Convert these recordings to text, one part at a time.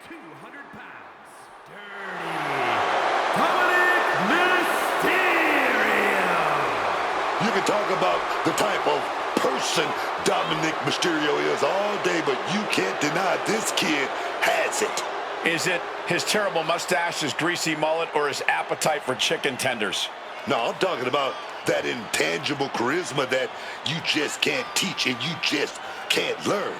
200 pounds, Dominic Mysterio. You can talk about the type of person Dominic Mysterio is all day, but you can't deny this kid has it. Is it his terrible mustache, his greasy mullet, or his appetite for chicken tenders? No, I'm talking about that intangible charisma that you just can't teach and you just can't learn.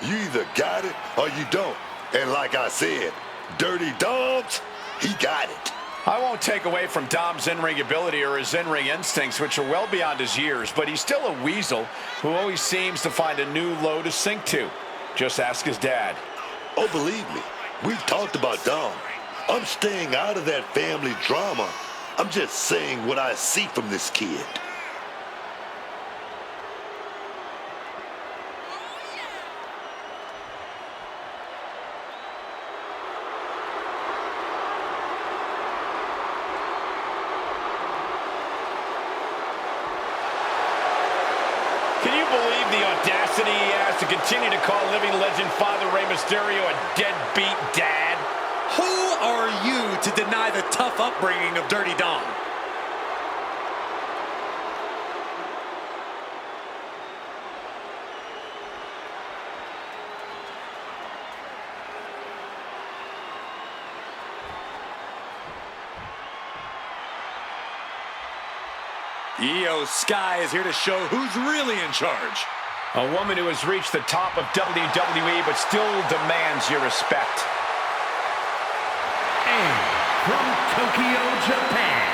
You either got it or you don't. And like I said, Dirty Dogs, he got it. I won't take away from Dom's in-ring ability or his in-ring instincts, which are well beyond his years, but he's still a weasel who always seems to find a new low to sink to. Just ask his dad. Oh, believe me, we've talked about Dom. I'm staying out of that family drama. I'm just saying what I see from this kid. Can you believe the audacity he has to continue to call living legend Father Rey Mysterio a deadbeat dad? Who are you to deny the tough upbringing of Dirty Dom? Io Sky is here to show who's really in charge. A woman who has reached the top of WWE but still demands your respect. And from Tokyo, Japan,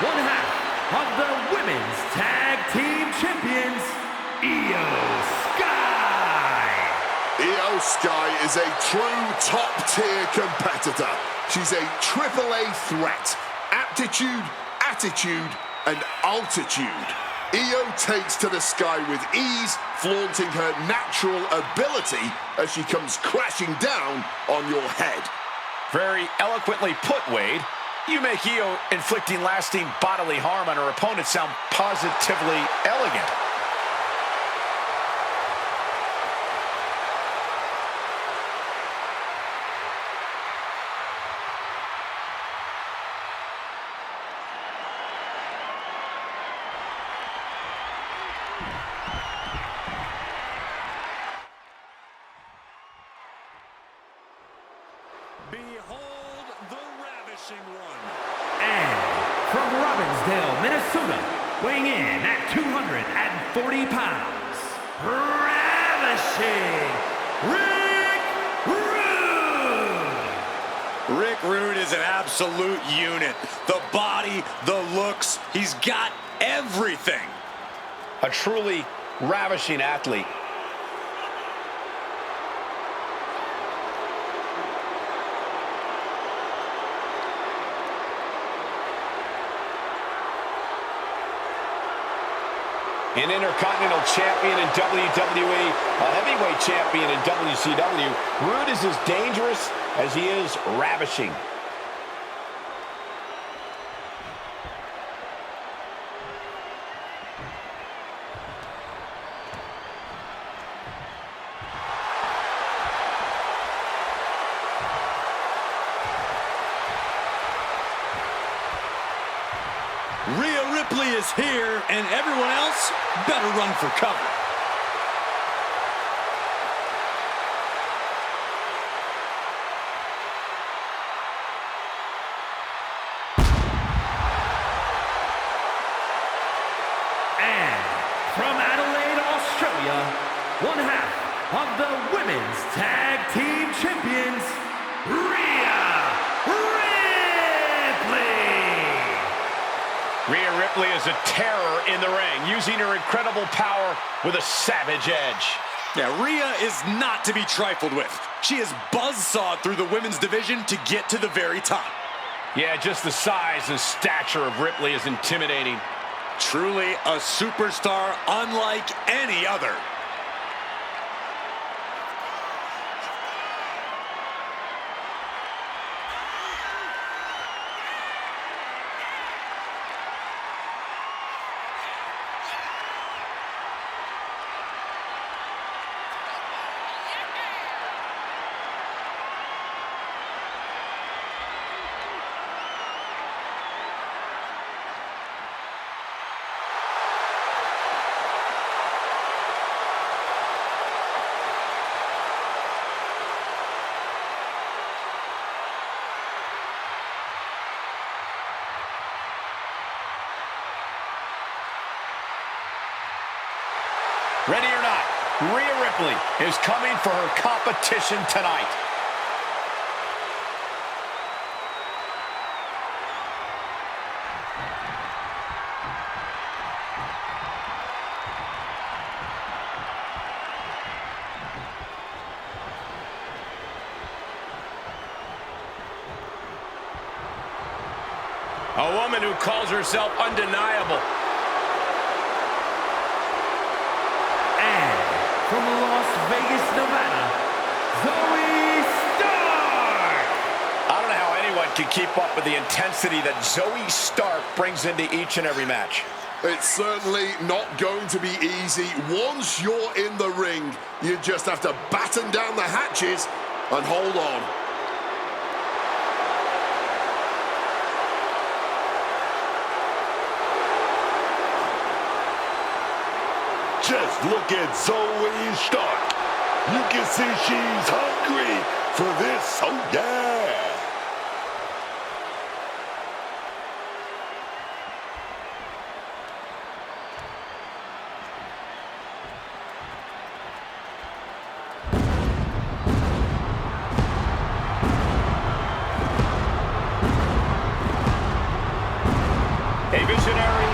one half of the Women's Tag Team Champions, Io Sky. Io Sky is a true top-tier competitor. She's a AAA threat. Aptitude, attitude, and altitude. Io takes to the sky with ease, flaunting her natural ability as she comes crashing down on your head. Very eloquently put, Wade. You make Io inflicting lasting bodily harm on her opponent sound positively elegant. Behold the ravishing one. And from Robbinsdale, Minnesota, weighing in at 240 pounds, ravishing Rick Rude. Rick Rude is an absolute unit. The body, the looks, he's got everything. A truly ravishing athlete. An Intercontinental Champion in WWE, a Heavyweight Champion in WCW, Rude is as dangerous as he is ravishing. Rhea Ripley is here, and everyone else better run for cover. And from Adelaide, Australia, one half of the Women's Tag Team Champions, Rhea Ripley. Rhea Ripley is a terror in the ring, using her incredible power with a savage edge. Yeah, Rhea is not to be trifled with. She is buzzsawed through the women's division to get to the very top. Yeah, just the size and stature of Ripley is intimidating. Truly a superstar unlike any other. Ready or not, Rhea Ripley is coming for her competition tonight. A woman who calls herself undeniable. And from Las Vegas, Nevada, Zoe Stark! I don't know how anyone can keep up with the intensity that Zoe Stark brings into each and every match. It's certainly not going to be easy. Once you're in the ring, you just have to batten down the hatches and hold on. Just look at Zoe Stark. You can see she's hungry for this. Oh, yeah. A visionary,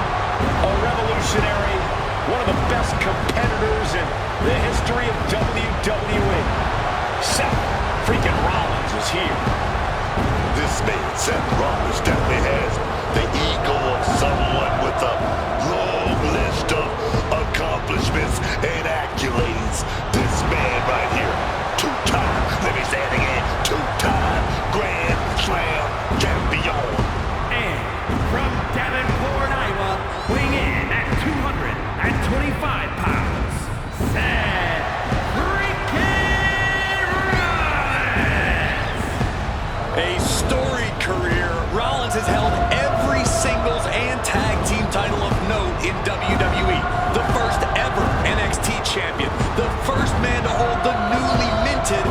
a revolutionary, one of the best competitors in the history of WWE. Seth freaking Rollins is here. This man, Seth Rollins, definitely has the ego of someone with a long list of accomplishments and accolades. This man right here, two-time, let me say it again, two-time Grand Slam champion. And from Davenport, Iowa, weighing in at 225 pounds, Seth freaking Rollins! A storied career, Rollins has held every singles and tag team title of note in WWE. The first ever NXT champion, the first man to hold the newly minted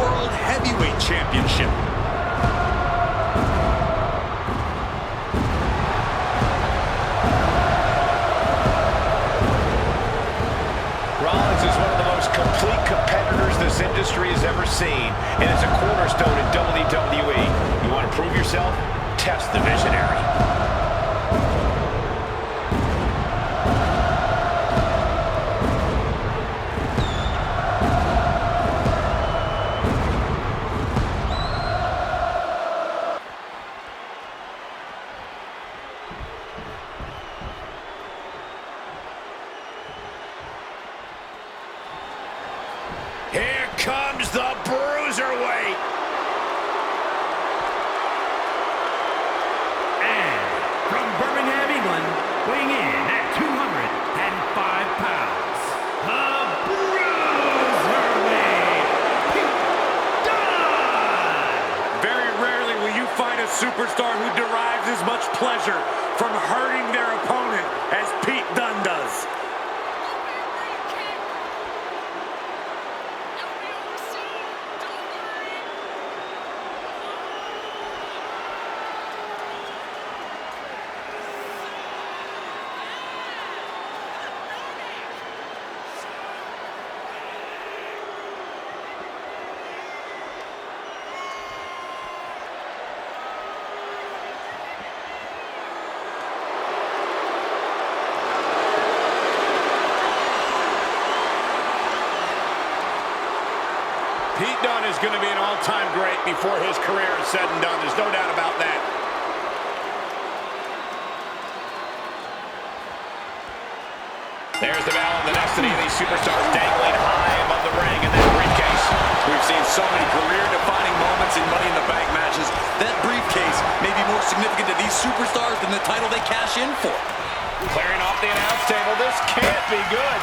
World Heavyweight Championship. Rollins is one of the most complete competitors this industry has ever seen, and is a cornerstone in WWE. You want to prove yourself? Test the visionary. Here comes the bruiserweight. And from Birmingham, England, weighing in at 205 pounds, the Bruiserweight, Pete Dunne! Very rarely will you find a superstar who derives as much pleasure from hurting their opponent as Pete Dunne does. Pete Dunne is going to be an all-time great before his career is said and done. There's no doubt about that. There's the battle of the destiny of these superstars dangling high above the ring in that briefcase. We've seen so many career-defining moments in Money in the Bank matches. That briefcase may be more significant to these superstars than the title they cash in for. Clearing off the announce table. This can't be good.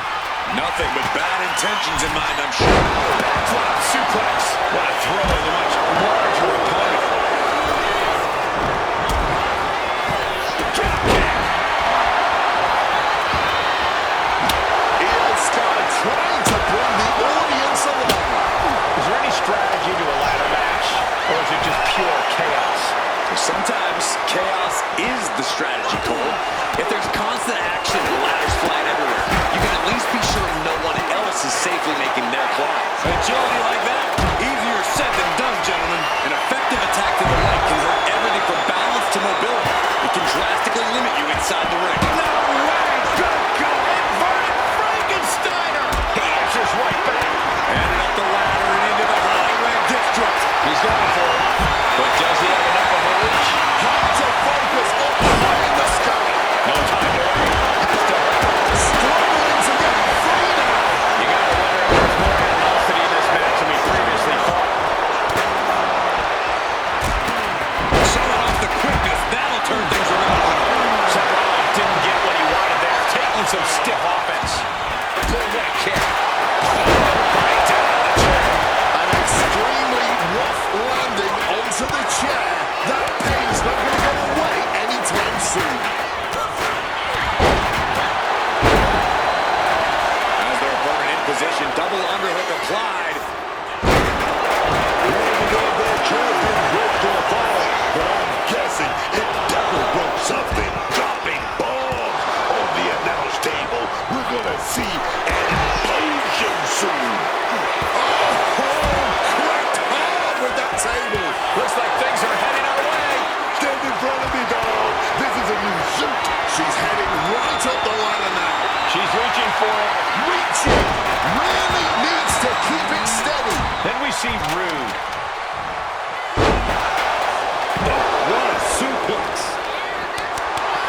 Nothing but bad intentions in mind, I'm sure. Backflip suplex. What a throw of the much larger opponent. Drop kick. Io Sky trying to bring the audience along. Is there any strategy to a ladder match, or is it just pure chaos? Sometimes chaos is the strategy, Cole. If there's constant action and ladders flying everywhere, you can at least be sure no going for it. But does he have enough of a reach? Hard to focus up high in the sky. No time to wait. Has to hurry. Struggling to get free now. You got to wonder if there's more animosity in this match than we previously thought. Showing off the quickness. That'll turn things around. Seth Rollins didn't get what he wanted there, taking some stiff offense. Boom, what a kick. Right down on the chair. An extremely rough landing onto the chair. That pain's not going to go away anytime soon. As their opponent in position, double underhook applied. Their champion broke their fall, but I'm guessing it definitely broke something. Dropping bombs on the announce table. We're gonna see an implosion soon. Cracked hard with that table. Looks like things are heading our way. Stand in front of me, dog. This is a new suit. She's heading right up the ladder now. She's reaching for it. Reaching. Really needs to keep it steady. Then we see Rude. What a suplex.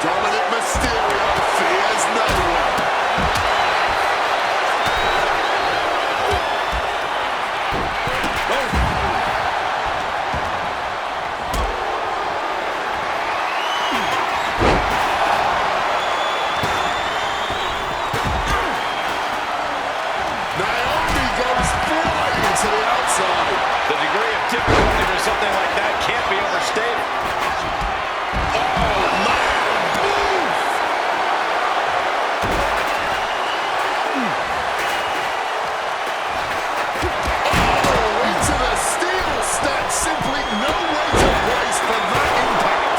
Dominic Mysterio fears no one. Naomi goes flying to the outside. The degree of difficulty for something like that can't be overstated. Oh, man. Move. Oh, into the steel stand. Simply no way to brace for that impact.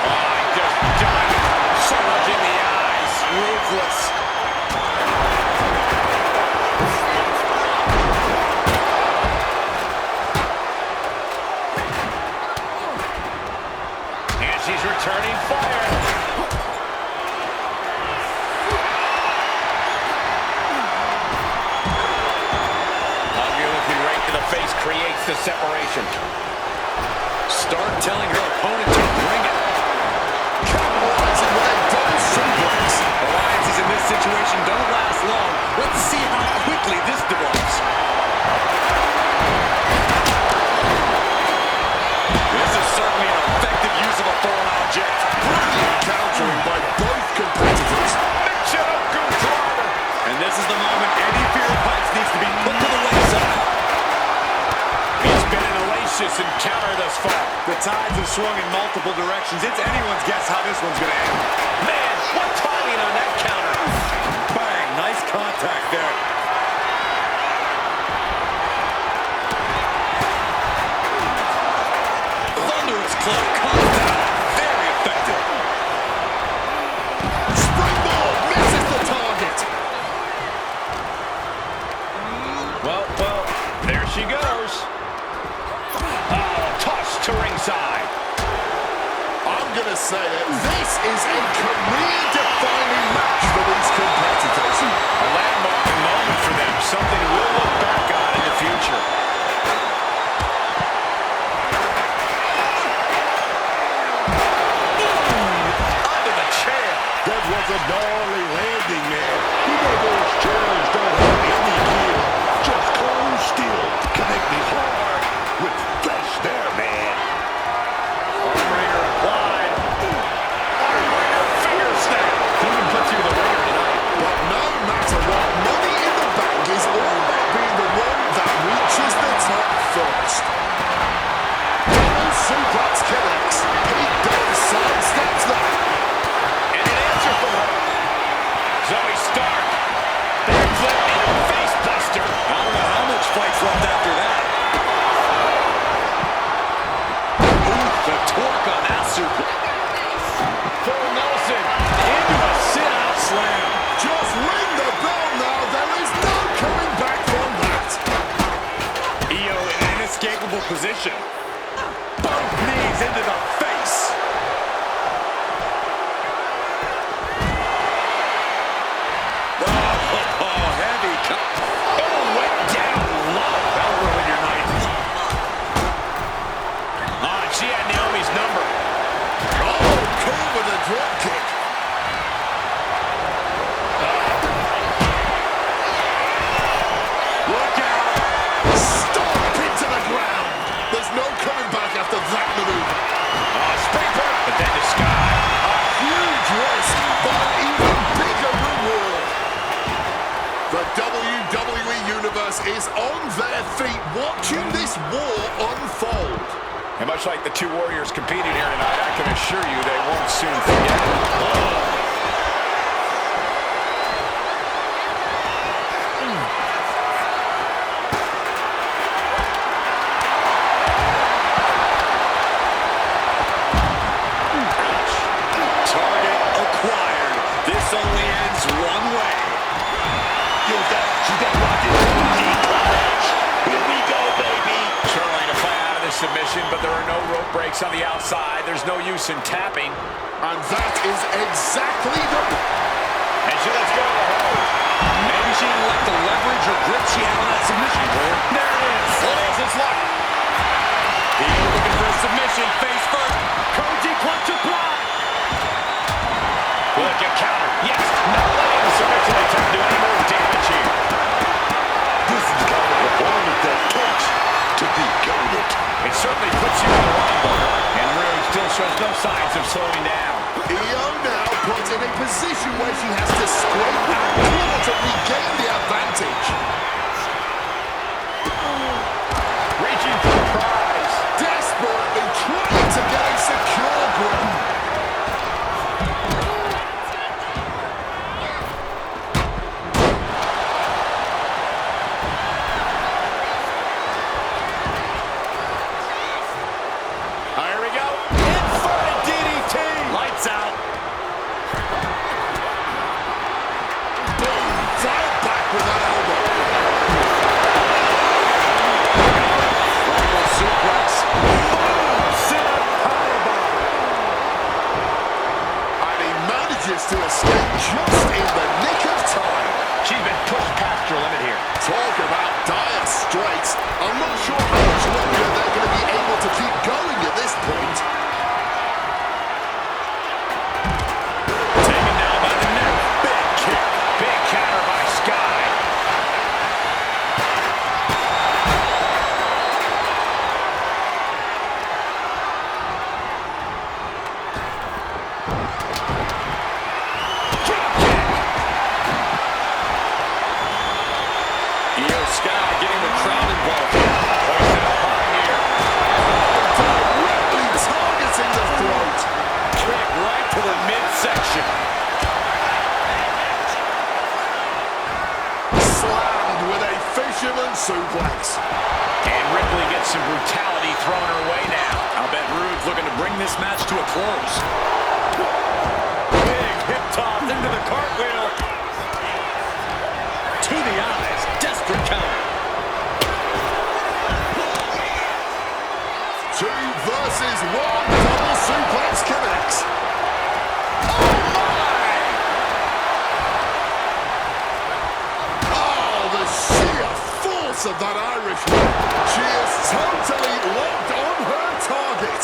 Oh, just done. So much in the eyes. Ruthless. And she's returning fire. Ugly looking right to the face creates the separation. Start telling her opponent to bring it. Capitalizing with a double suplex. Alliances in this situation don't last long. Let's see how quickly this develops. This is certainly an effective use of a foreign object. Brilliant countering by both competitors. And this is the moment any fear of heights needs to be put to the wayside. It's been an hellacious encounter thus far. The tides have swung in multiple directions. It's anyone's guess how this one's going to end. Man, what timing on that counter. Bang, nice contact there. Thunderous club comes down. Very effective. Springboard misses the target. Well, there she goes. Oh, toss to ringside. I'm going to say it. This is a career-defining match for these competitors. A landmark moment for them. Something we'll look back on in the future. Under the chair. That was a gnarly landing, man. You know those chairs don't have any gear. Just cold steel connected hard with flesh there, man. Armbringer applied. Armbringer finger snap. He can put you in the ringer tonight. But no matter what, Money in the Bank is all about being the one that reaches the top first. Double suplex connects. He does sidesteps that. And an answer from her. Zoe Stark. Big flip and a face buster. I don't know how much fight's left after that. Ooh, the torque on that super. Full Nelson into a sit-out slam. Just ring the bell now. There is no coming back from that. Io in an inescapable position. Both knees into the face. Oh, heavy. Oh, went down low. on their feet, watching this war unfold. And much like the two warriors competing here tonight, I can assure you they won't soon forget it. Target acquired. This only ends one way. She's got locked in. Here we go, baby. Trying to fight out of this submission, but there are no rope breaks on the outside. There's no use in tapping. And that is exactly the... And she lets go of the hold. Maybe she didn't like the leverage or grip she had on that submission. There it is. It's locked. He's looking for a submission. Face first. Koji clutch apply. Look at counter. Yes. Not letting the submission attempt do any more damage here. This is the kind of performance that takes to be goaded. It certainly puts you in the wrong. And Rude still shows no signs of slowing down. Io now put in a position where she has to scrape and claw to regain the advantage. Reaching for the prize. Desperately trying to get a secure grip. Here we go. Inverted DDT. Lights out. Boom! Dialed back with that elbow. Frontal suplex. Sit-up powerbomb. And he manages to escape just in the nick of time. She's been pushed past her limit here. Talk about dire straits. I'm not sure how much longer they're going to be able to keep going at this point. Taken down by the neck. Big kick. Big counter by Sky. Drop kick. Io Sky getting the crowd involved here. Hoisted up high here. Directly targeting the throat. Kick right to the midsection. Slammed with a fisherman suplex. And Ripley gets some brutality thrown her way now. I'll bet Rude's looking to bring this match to a close. Big hip toss into the cartwheel. To the eyes. Desperate counter. 2 versus 1. Double suplex connects. Oh, the sheer force of that Irish whip. She is totally locked on her target.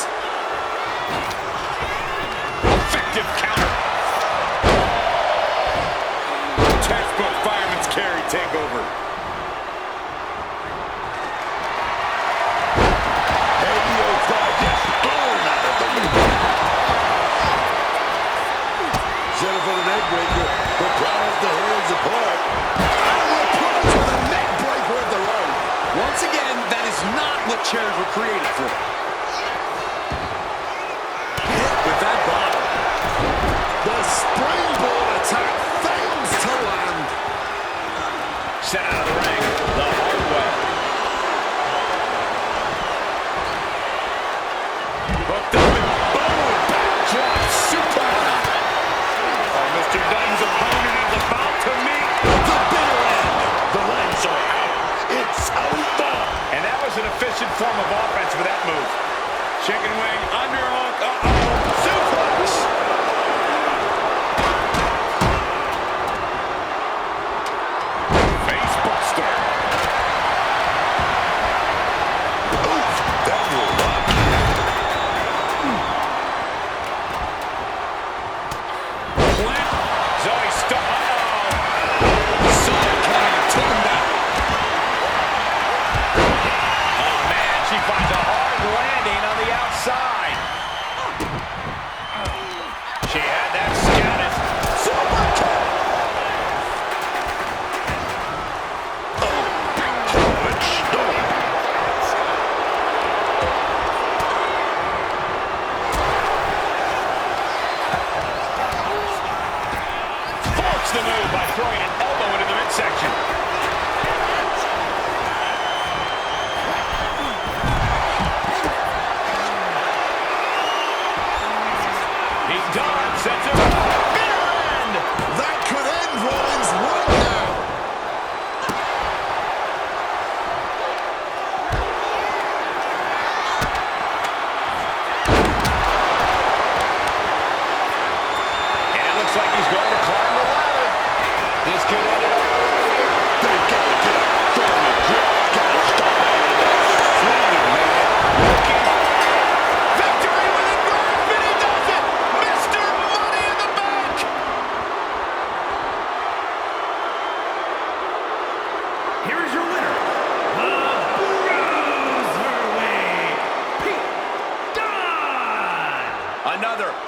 Effective counter. Textbook fireman's carry takeover. Io Sky gets blown out of the ring. Set up for the neck breaker, but drives the hands apart. Reprise with a neck breaker of their own. Once again, that is not what chairs were created for. Hit with that bottom. The springboard attack fails to land. Sent out of the ring the hard way. Hooked up and boom! Backdrop suplex. Oh, Mr. Dunn's opponent is about to meet the bitter end. The lights are out. It's over. And that was an efficient form of offense with that move. Chicken wing, underhook, uh-oh, suplex. Face buster. Oof, that will rock. Plant. Zoe stuck. Uh-oh. Saw it coming and took him down. Oh, man, she finds a hard landing on the outside.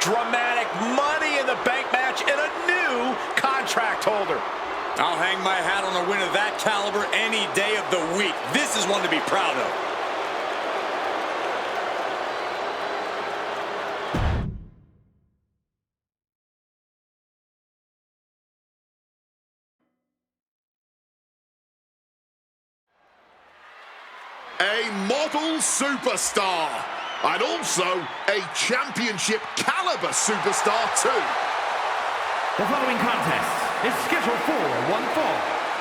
dramatic Money in the Bank match and a new contract holder. I'll hang my hat on a win of that caliber any day of the week. This is one to be proud of. A model superstar, and also a championship caliber superstar too. The following contest is scheduled for one fall.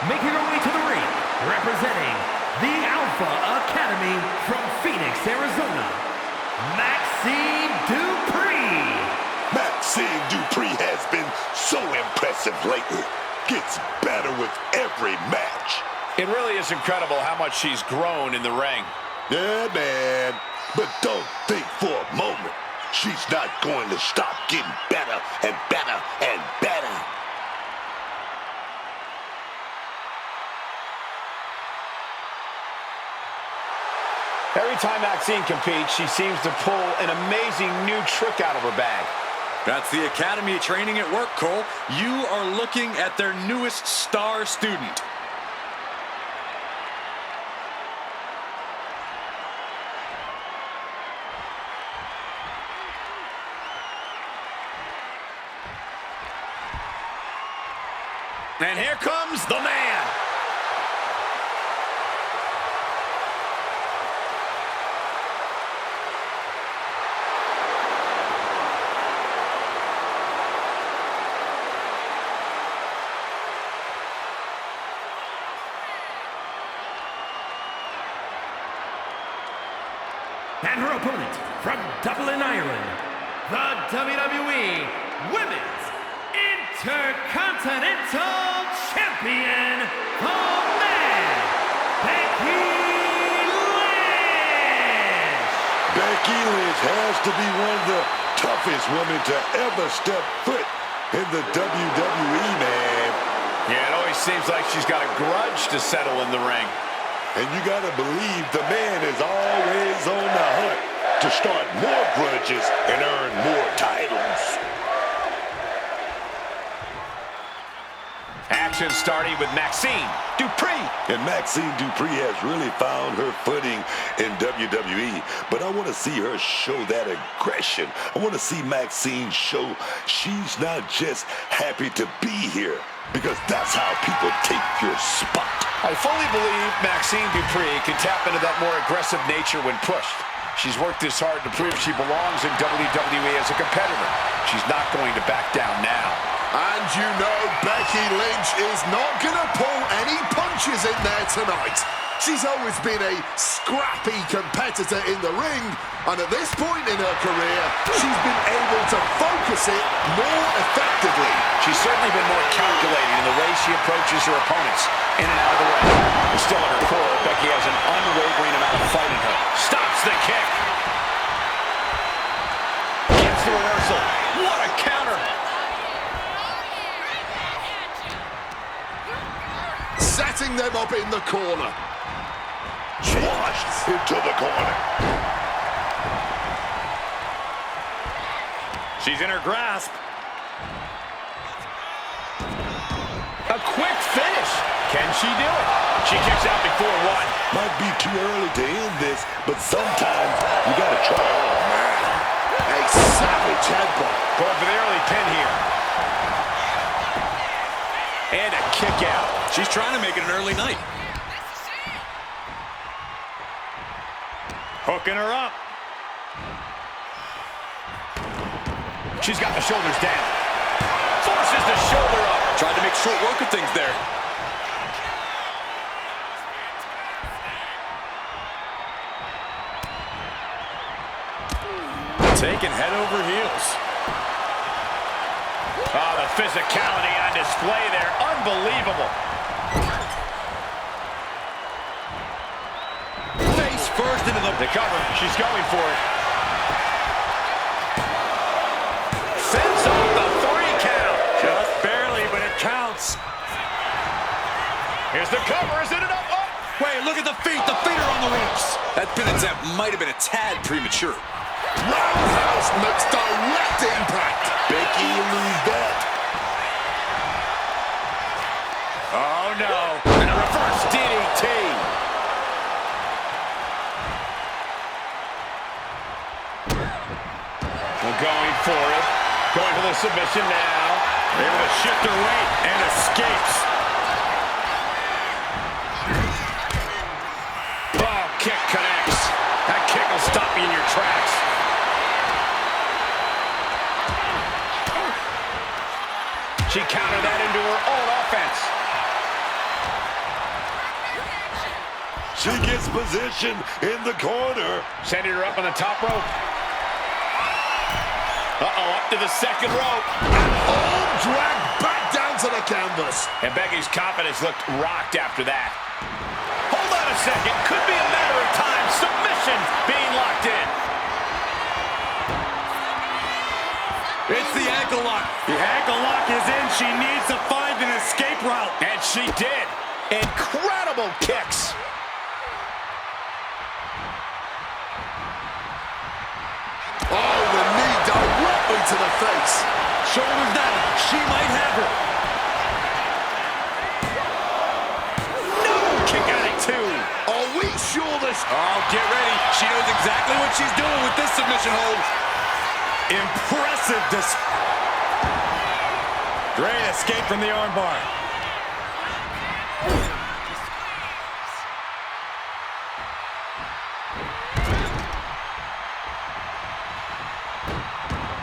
Making her way to the ring, representing the Alpha Academy from Phoenix, Arizona, Maxine Dupree. Maxine Dupree has been so impressive lately. Gets better with every match. It really is incredible how much she's grown in the ring. Yeah, man. But don't think for a moment she's not going to stop getting better and better and better. Every time Maxine competes, she seems to pull an amazing new trick out of her bag. That's the Academy training at work, Cole. You are looking at their newest star student. And here comes the man. And her opponent from Dublin, Ireland, the WWE Women's Intercontinental Champion, the man, Becky Lynch. Becky Lynch has to be one of the toughest women to ever step foot in the WWE, man. Yeah, it always seems like she's got a grudge to settle in the ring. And you gotta believe the man is always on the hunt to start more grudges and earn more titles. Action starting with Maxine Dupree. And Maxine Dupree has really found her footing in WWE, but I want to see her show that aggression. I want to see Maxine show she's not just happy to be here, because that's how people take your spot. I fully believe Maxine Dupree can tap into that more aggressive nature when pushed. She's worked this hard to prove she belongs in WWE as a competitor. She's not going to back down now. And you know Becky Lynch is not going to pull any punches in there tonight. She's always been a scrappy competitor in the ring, and at this point in her career, she's been able to focus it more effectively. She's certainly been more calculating in the way she approaches her opponents, in and out of the ring. But still at her core, Becky has an unwavering amount of fight in her. Stops the kick. Gets the reversal. What a counter. Setting them up in the corner. Squashed into the corner. She's in her grasp. A quick finish. Can she do it? She kicks out before one. Might be too early to end this, but sometimes you gotta try. A savage headbutt. Going for the early pin here. And a kick out. She's trying to make it an early night. Hooking her up. She's got the shoulders down. Forces the shoulder up. Tried to make short work of things there. Taking head over heels. Oh, the physicality on display there. Unbelievable. Face first into the cover. She's going for it. Fends off the 3 count. Just barely, but it counts. Here's the cover. Is it enough? Oh. Wait, look at the feet. The feet are on the ropes. That pin attempt might have been a tad premature. Roundhouse makes direct impact. Becky, you lose that. Oh, no. And a reverse DDT. Well, going for it. Going for the submission now. Able to shift her weight and escapes. Oh, kick connects. That kick will stop you in your tracks. She countered that into her own offense. She gets position in the corner. Sending her up on the top rope. Uh-oh, up to the second rope. Arm drag back down to the canvas. And Becky's confidence looked rocked after that. Hold on a second. Could be a matter of time. Submission being locked in. It's the ankle lock. The ankle lock is in. She needs to find an escape route. And she did. Incredible kicks. Oh, the knee directly to the face. Shoulders down. She might have her. No! Kick out at two. Are we sure this... Oh, get ready. She knows exactly what she's doing with this submission hold. Impressive. Great escape from the armbar.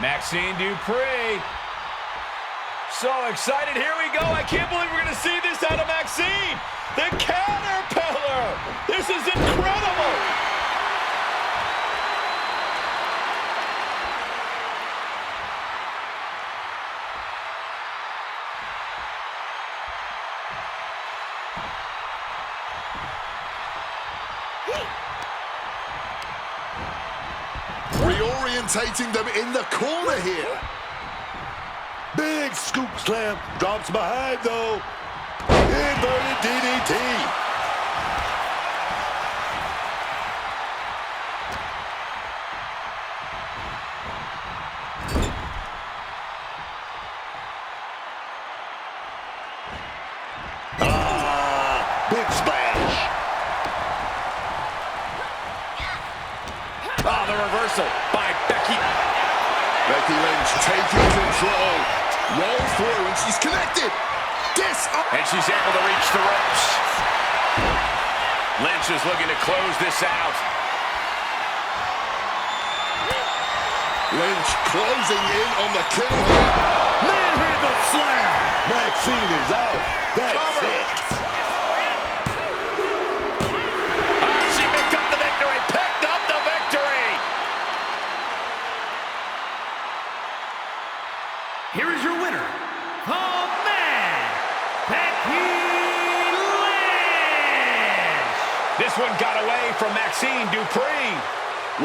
Maxine Dupree. So excited. Here we go. I can't believe we're going to see this out of Maxine. The Caterpillar. This is incredible. Reorientating them in the corner here. Big scoop slam. Drops behind, though. Inverted DDT. Big splash. Oh, the reversal by Becky. Becky Lynch taking control. Roll through, and she's connected. And she's able to reach the ropes. Lynch is looking to close this out. Lynch closing in on the kill. Manhandle slam. Maxine is out. That's it. She picked up the victory. Picked up the victory. Here is your winner, the man, Becky Lynch. This one got away from Maxine Dupree.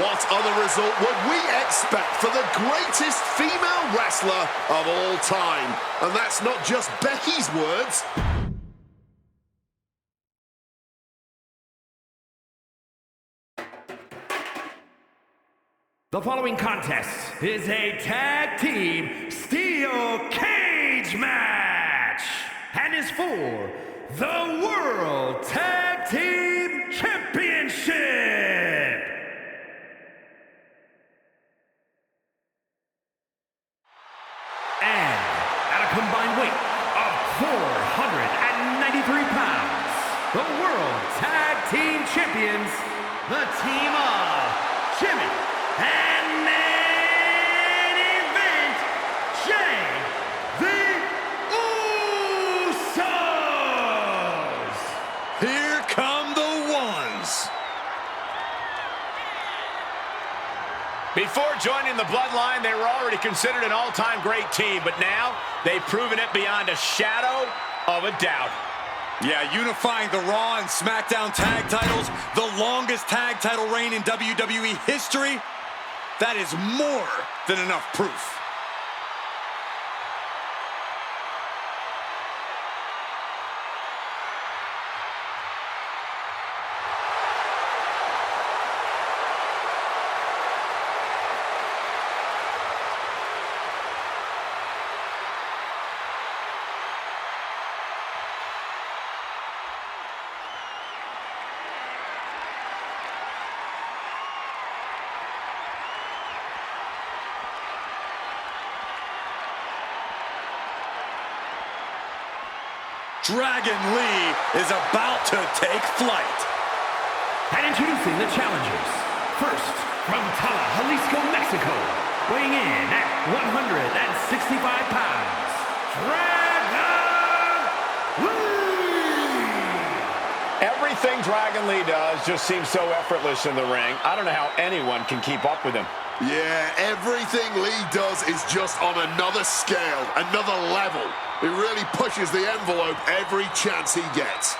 What other result would we expect for the greatest female wrestler of all time? And that's not just Becky's words. The following contest is a tag team steel cage match and is for the World Tag Team Championship. And at a combined weight of 493 pounds, the World Tag Team Champions, the team of Jimmy and main event, Jay the Usos. Here come the ones. Before joining the Bloodline, they were already considered an all-time great team, but now they've proven it beyond a shadow of a doubt. Yeah, unifying the Raw and SmackDown tag titles, the longest tag title reign in WWE history, that is more than enough proof. Dragon Lee is about to take flight. And introducing the challengers. First, from Tala, Jalisco, Mexico, weighing in at 165 pounds, Dragon Lee! Everything Dragon Lee does just seems so effortless in the ring. I don't know how anyone can keep up with him. Yeah, everything Lee does is just on another scale, another level. He really pushes the envelope every chance he gets.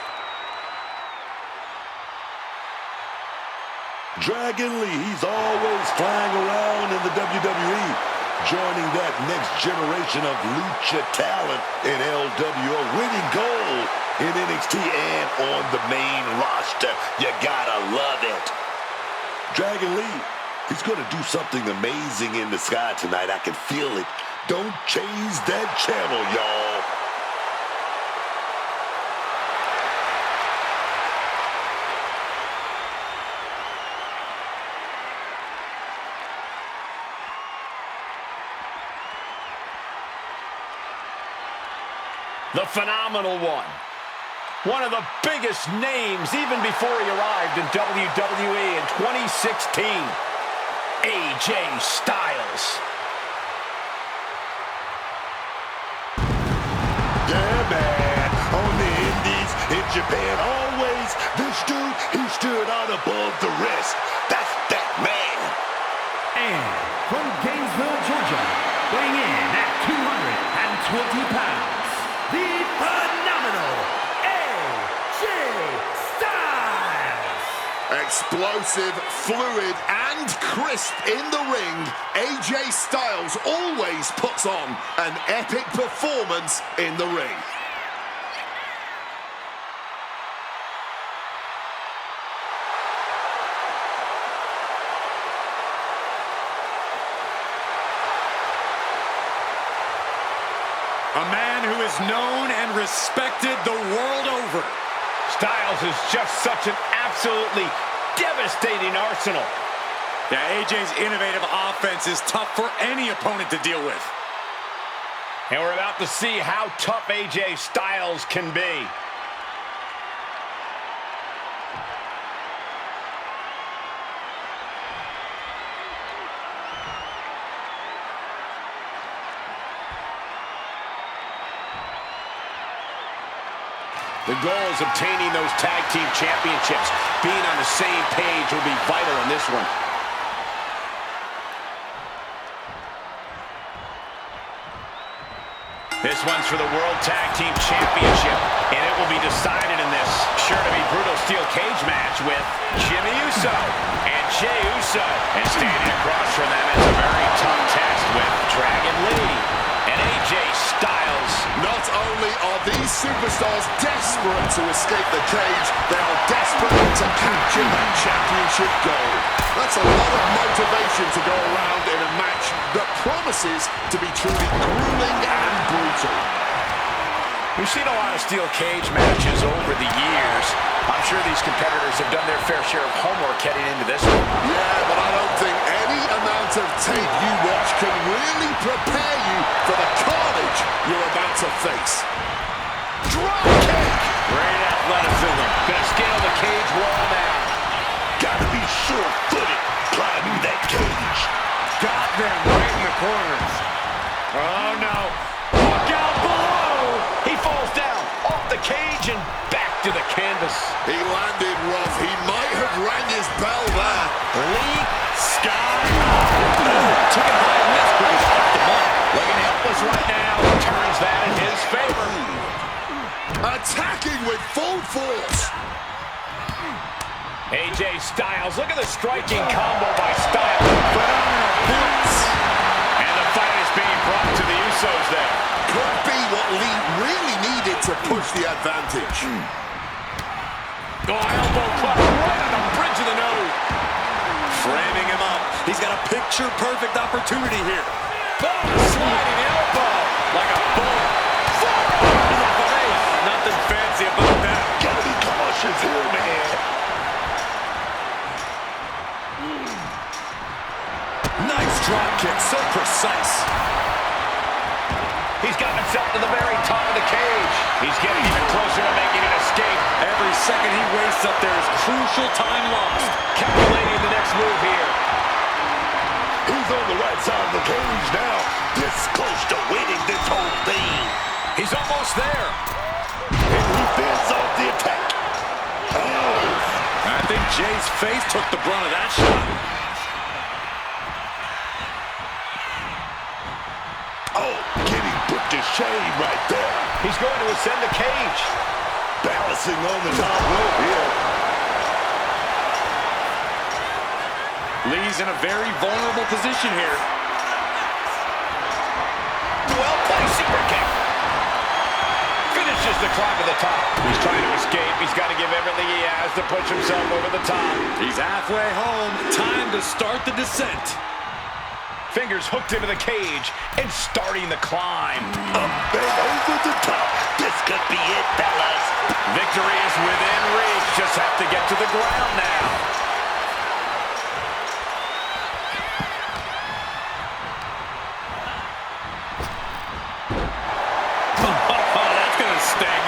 Dragon Lee, he's always flying around in the WWE, joining that next generation of lucha talent in LWO, winning gold in NXT and on the main roster. You gotta love it. Dragon Lee, he's gonna do something amazing in the sky tonight. I can feel it. Don't change that channel, y'all. The Phenomenal One. One of the biggest names even before he arrived in WWE in 2016. AJ Styles. Yeah, man. On the Indies, in Japan, always, this dude, he stood out above the rest. That's that man. And from Gainesville, Georgia, weighing in at 220 pounds, the phenomenal AJ Styles! Explosive, fluid, and crisp in the ring, AJ Styles always puts on an epic performance in the ring. A man who is known and respected the world over. Styles is just such an absolutely devastating arsenal. Yeah, AJ's innovative offense is tough for any opponent to deal with. And we're about to see how tough AJ Styles can be. The goal is obtaining those tag team championships. Being on the same page will be vital in this one. This one's for the World Tag Team Championship, and it will be decided in this sure to be brutal steel cage match with Jimmy Uso and Jey Uso. And standing across from them is a very tough test with Dragon Lee and AJ Styles. Not only are these superstars desperate to escape the cage, they are desperate to capture that championship gold. That's a lot of motivation to go around in a match that promises to be truly grueling and brutal. We've seen a lot of steel cage matches over the years. I'm sure these competitors have done their fair share of homework heading into this one. Yeah, but I don't think any amount of tape you watch can really prepare you for the carnage you're about to face. Drop kick! Great athleticism. Gonna scale the cage wall now. Gotta be sure-footed climbing that cage. Got them right in the corners. Oh, no. Look out below. He falls down off the cage and back to the canvas. He landed rough. He might have rang his bell there. Lee Sky. Took it high and missed, but he's off the mark. Looking helpless right now. Turns that in his favor. Attacking with full force. AJ Styles. Look at the striking combo by Styles. Phenomenal hits. And the fight is being brought to the Usos there. Could be what Lee really needed to push the advantage. Oh, elbow club right on the bridge of the nose. Framing him up. He's got a picture-perfect opportunity here. Boom, sliding elbow like a bull. Forearm to the face. Nothing fancy about that. Gotta be cautious here, man. Nice drop kick, so precise. He's got himself to the very top of the cage. He's getting even closer to making an escape. Every second he wastes up there is crucial time lost. Calculating the next move here. He's on the right side of the cage now. This close to winning this whole thing. He's almost there. And he fends off the attack. Oh. I think Jay's face took the brunt of that shot. Oh, getting put to shame right there. He's going to ascend the cage. Balancing on the top rope here. Lee's in a very vulnerable position here. Well-placed super kick. Finishes the climb to the top. He's trying to escape. He's got to give everything he has to push himself over the top. He's halfway home. Time to start the descent. Fingers hooked into the cage and starting the climb. Up and over the top. This could be it, fellas. Victory is within reach. Just have to get to the ground now. That's going to sting.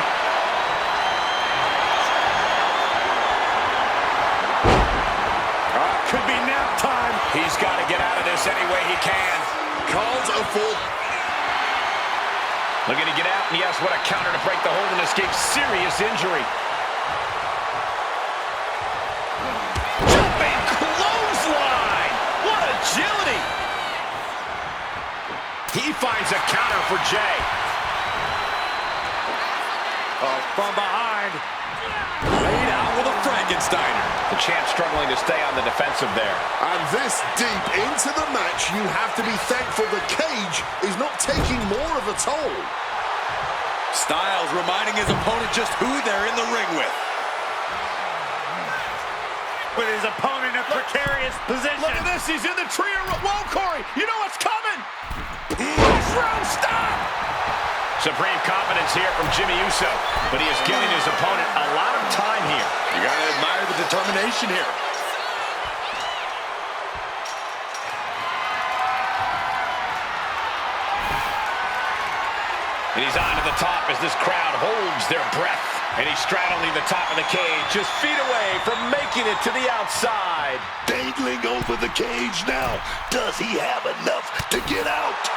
Could be nap time. He's got to get out of this any way he can. Calls a full. Looking to get out, and yes, what a counter to break the hold and escape serious injury. Jumping clothesline! What agility! He finds a counter for Jay. From behind. Laid out with a Frankensteiner. The champ struggling to stay on the defensive there. And this deep into the match, you have to be thankful the cage is not taking more of a toll. Styles reminding his opponent just who they're in the ring with. With his opponent in a precarious position. Look at this, he's in the tree. Whoa, Corey, you know what's coming. Mushroom stop. Supreme confidence here from Jimmy Uso, but he is giving his opponent a lot of time here. You gotta admire the determination here. And he's on to the top as this crowd holds their breath. And he's straddling the top of the cage, just feet away from making it to the outside. Dangling over the cage now. Does he have enough to get out?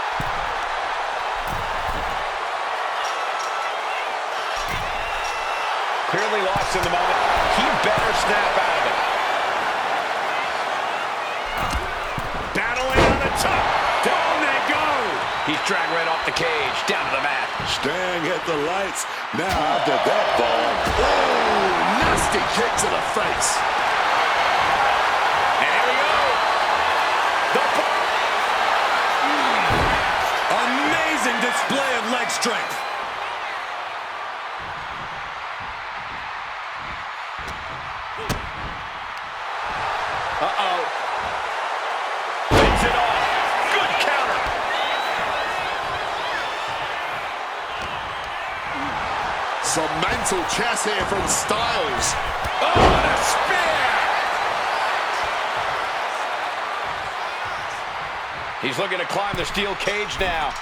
Clearly lost in the moment. He better snap out of it. Battling on the top. Down they go. He's dragged right off the cage, down to the mat. Staring at the lights. Now after that ball. Oh, nasty kick to the face. And here we go. Amazing display of leg strength. Uh-oh. Fends it off. Good counter. Some mental chess here from Styles. Oh, and a spear. He's looking to climb the steel cage now.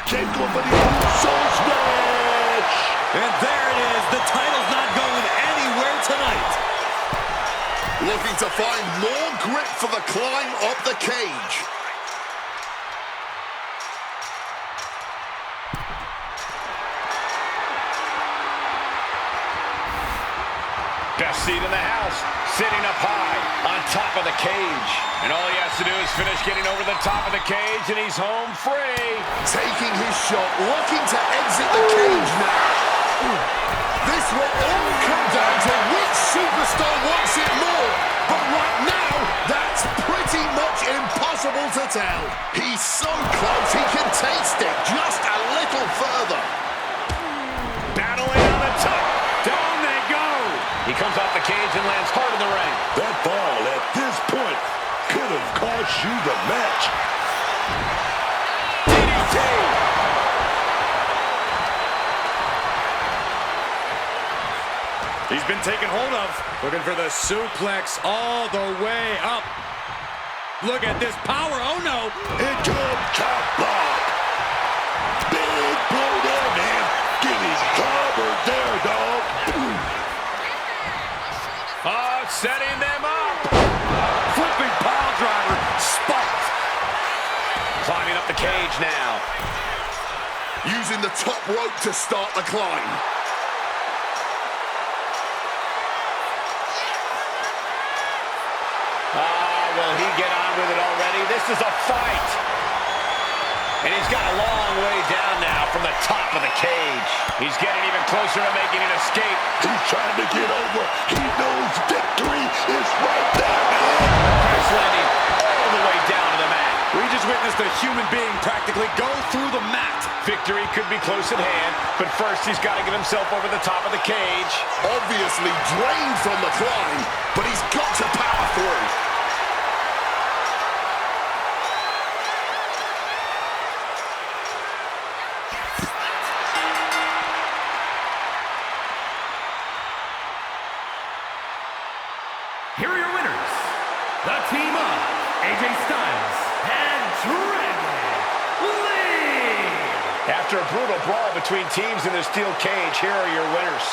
Can't go for the Uso smash. And there it is. The title's not going anywhere tonight. Looking to find more grip for the climb up the cage. Best seat in the house, sitting up high on top of the cage. And all he has to do is finish getting over the top of the cage, and he's home free. Taking his shot, looking to exit the cage now. This will all come down to which superstar wants it more. But right now, that's pretty much impossible to tell. He's so close, he can taste it just a little further. Battling on the top. Down they go. He comes off the cage and lands hard in the ring. That ball at this point could have cost you the match. DDT. He's been taken hold of. Looking for the suplex all the way up. Look at this power. Oh, no. Into a chop block. Oh, setting them up. Flipping pile driver. Spiked. Climbing up the cage now. Using the top rope to start the climb. Will he get on with it already? This is a fight. And he's got a long way down now from the top of the cage. He's getting even closer to making an escape. He's trying to get over. He knows victory is right there, man. Crash landing all the way down to the mat. We just witnessed a human being practically go through the mat. Victory could be close at hand, but first he's got to get himself over the top of the cage. Obviously drained from the climb, but he's got to power through. Here are your winners, the team of AJ Styles and Dragon Lee. After a brutal brawl between teams in the steel cage, here are your winners.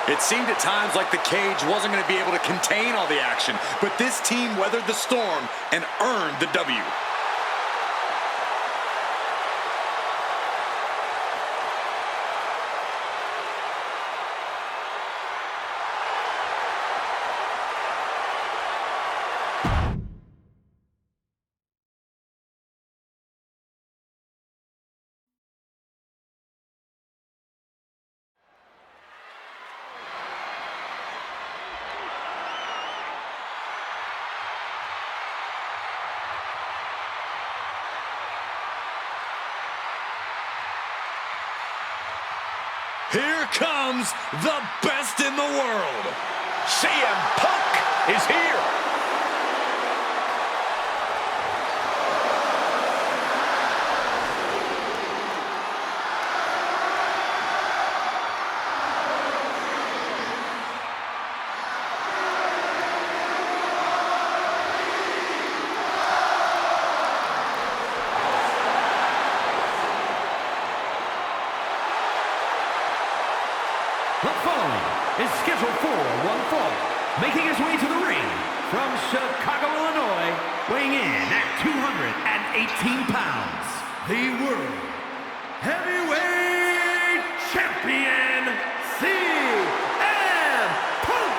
It seemed at times like the cage wasn't going to be able to contain all the action, but this team weathered the storm and earned the W. Here comes the best in the world. CM Punk is here. The following is scheduled for one fall, making his way to the ring from Chicago, Illinois, weighing in at 218 pounds, the World Heavyweight Champion, CM Punk!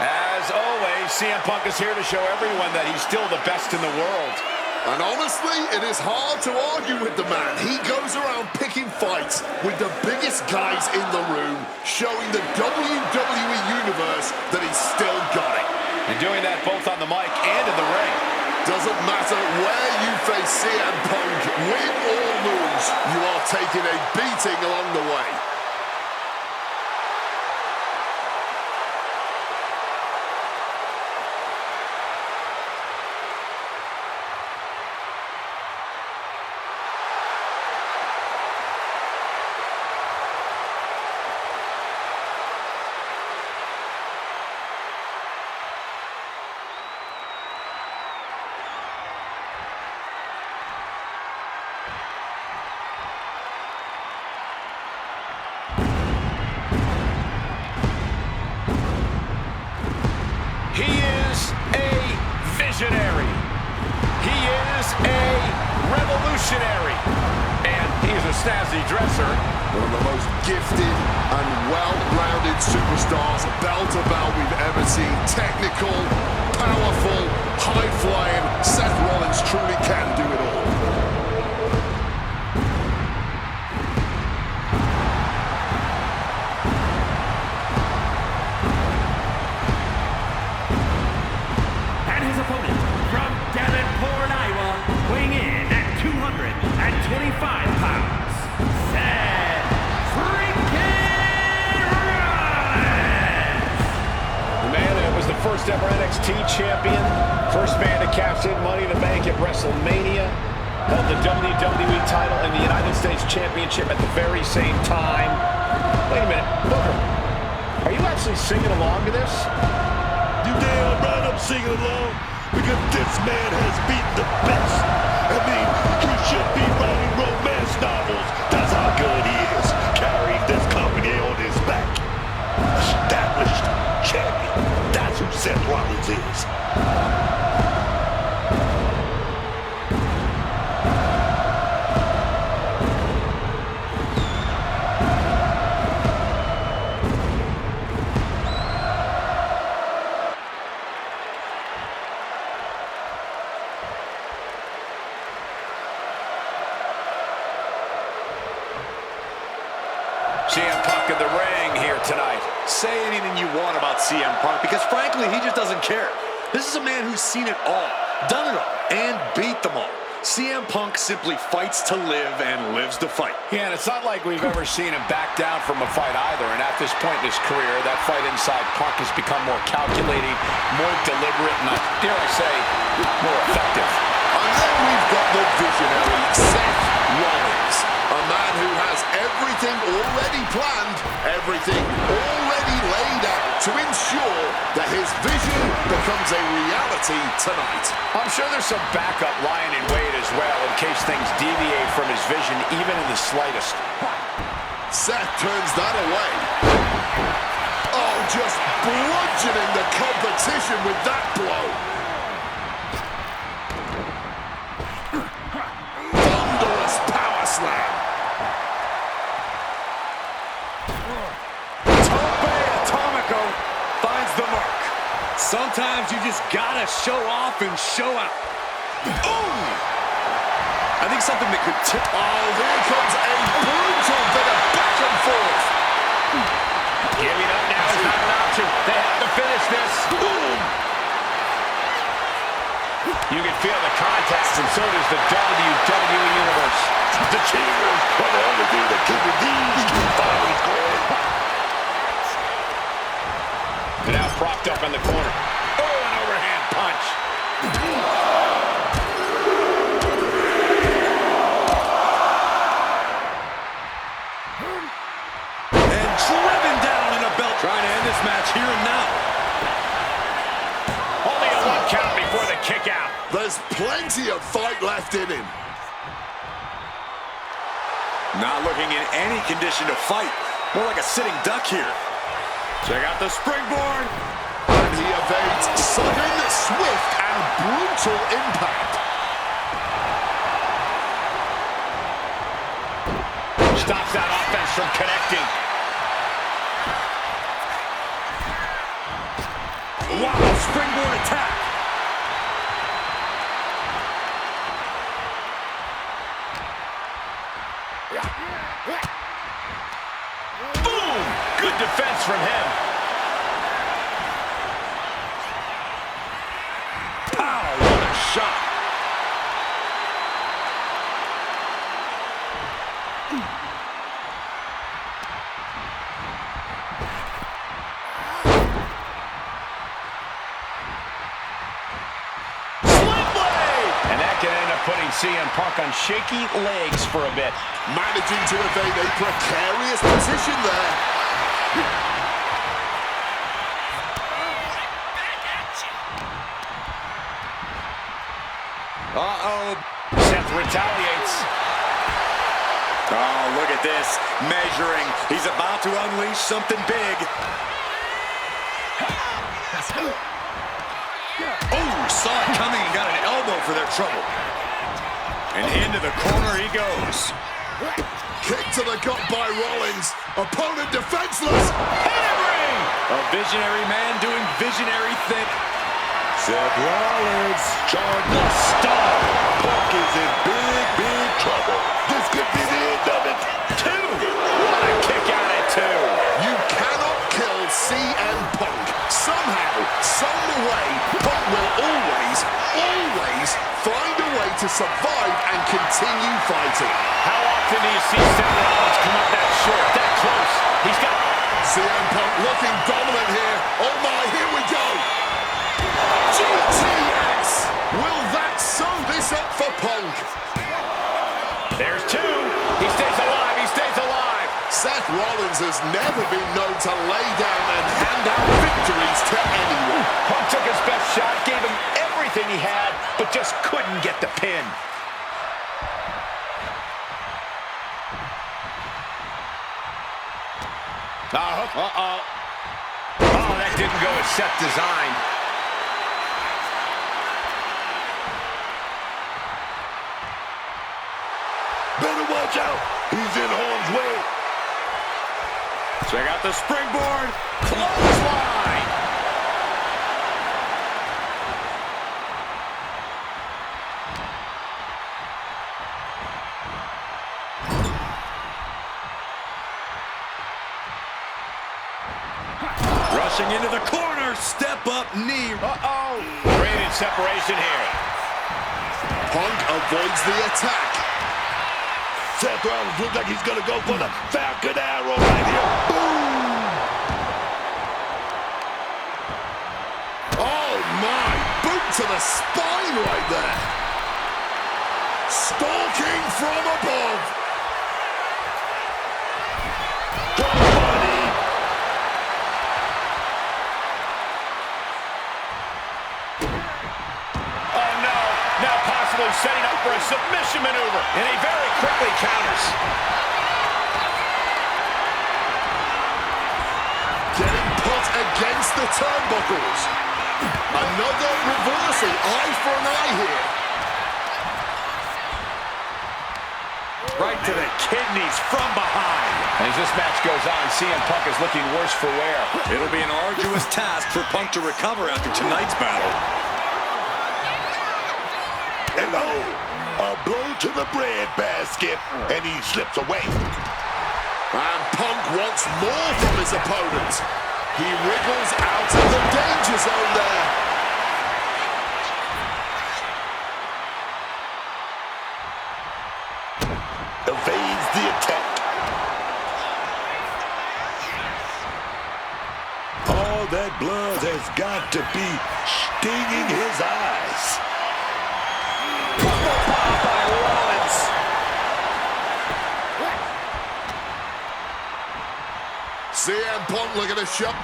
As always, CM Punk is here to show everyone that he's still the best in the world. And honestly, it is hard to argue with the man. He goes around picking fights with the biggest guys in the room, showing the WWE Universe that he's still got it. And doing that both on the mic and in the ring. Doesn't matter where you face CM Punk, win or lose, you are taking a beating along the way. He is a visionary. He is a revolutionary. And he is a snazzy dresser. One of the most gifted and well-rounded superstars, bell to bell, we've ever seen. Technical, powerful, high-flying. Seth Rollins truly can do it all. And his opponent from Davenport, Iowa, weighing in at 225 pounds, Seth freaking Rollins! The man that was the first ever NXT champion, first man to cash in Money in the Bank at WrestleMania, held the WWE title and the United States Championship at the very same time. Wait a minute, Booker, are you actually singing along to this? You damn right I'm singing along, because this man has beaten the best. I mean, he should be writing romance novels. That's how good he is, carrying this company on his back. champion. That's who Seth Rollins is. CM Punk in the ring here tonight. Say anything you want about CM Punk, because frankly, he just doesn't care. This is a man who's seen it all, done it all, and beat them all. CM Punk simply fights to live and lives to fight. Yeah, and it's not like we've ever seen him back down from a fight either. And at this point in his career, that fight inside Punk has become more calculating, more deliberate, and, dare I say, more effective. And then we've got the visionary Seth Rollins, a man who has everything already planned, everything already laid out to ensure that his vision becomes a reality tonight. I'm sure there's some backup lying in wait as well in case things deviate from his vision even in the slightest. Seth turns that away. Oh, just bludgeoning the competition with that blow. Thunderous power slam. Finds the mark. Sometimes you just gotta show off and show out. Ooh! I think something that could tip. Oh, here comes a brutal bit of back and forth. Giving up now is not an option. They have to finish this. You can feel the contact, and so does the WWE Universe. The Cheaters are the only thing that keep these two fighters going. Now propped up in the corner. Oh, an overhand punch. And driven down in a belt. Trying to end this match here and now. Only a 1 count before the kick out. There's plenty of fight left in him. Not looking in any condition to fight. More like a sitting duck here. Check out the springboard. And he evades sudden, swift, and brutal impact. Stops that offense from connecting. Wow, springboard attack. Boom! Good defense from him. Pow! What a shot. Putting CM Punk on shaky legs for a bit. Managing to evade a precarious position there. Uh-oh. Seth retaliates. Oh, look at this. Measuring. He's about to unleash something big. Oh, saw it coming and got an elbow for their trouble. And into the corner he goes. Kick to the gut by Rollins. Opponent defenseless. Pedigree! A visionary man doing visionary things. Seth Rollins charged the star. Punk is in big, big trouble. This could be the end of it. Two! What a kick out at two. You cannot kill CM Punk. Somehow, some way, Punk will always find a way to survive and continue fighting. How often do you see Seth Rollins come up that short, that close? He's got CM Punk looking dominant here. Oh my, here we go. GTS! Will that sew this up for Punk? There's two. He stays alive. He stays alive. Seth Rollins has never been known to lay down and hand out victories to anyone. Punk took his best shot, gave him everything he had, but just couldn't get the pin. Uh-oh. Oh, that didn't go as set designed. Better watch out. He's in harm's way. Check out the springboard. Clothesline. Rushing into the corner. Step up knee. Uh-oh. Created separation here. Punk avoids the attack. Seth Rollins looks like he's gonna go for the Falcon Arrow right here. Boom! Oh my, boot to the spine right there. Stalking from above. Crossbody. Oh, no. Now possibly setting up for a submission maneuver. And he very quickly counters. Getting put against the turnbuckles. Another reversal. Eye for an eye here. Right to the kidneys from behind. As this match goes on, CM Punk is looking worse for wear. It'll be an arduous task for Punk to recover after tonight's battle. Hello. A blow to the bread basket, and he slips away. And Punk wants more from his opponent. He wriggles out of the danger zone there. Evades the attack. All that blood has got to be stinging his eyes. By Rollins. CM Punk looking to shut.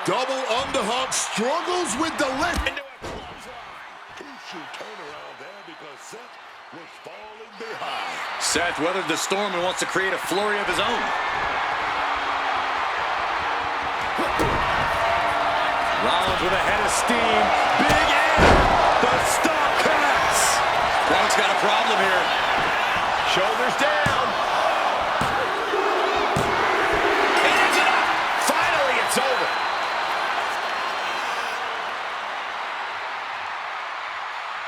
Double underhook, struggles with the lift. Crucial turnaround there because Seth was falling behind. Seth weathered the storm and wants to create a flurry of his own. Rollins with a head of steam. Big air. The stomp connects. Punk's got a problem here. Shoulders down. Hands it up. Finally, it's over.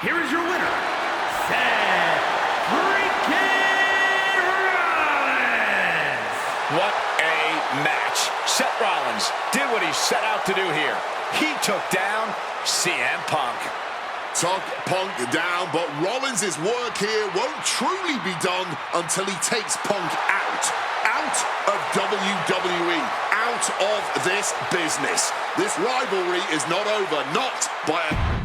Here is your winner, Seth freaking Rollins! What a match. Seth Rollins did what he set out to do here. He took down CM Punk. Took Punk down, but Rollins' work here won't truly be done until he takes Punk out. Out of WWE. Out of this business. This rivalry is not over. Not by a...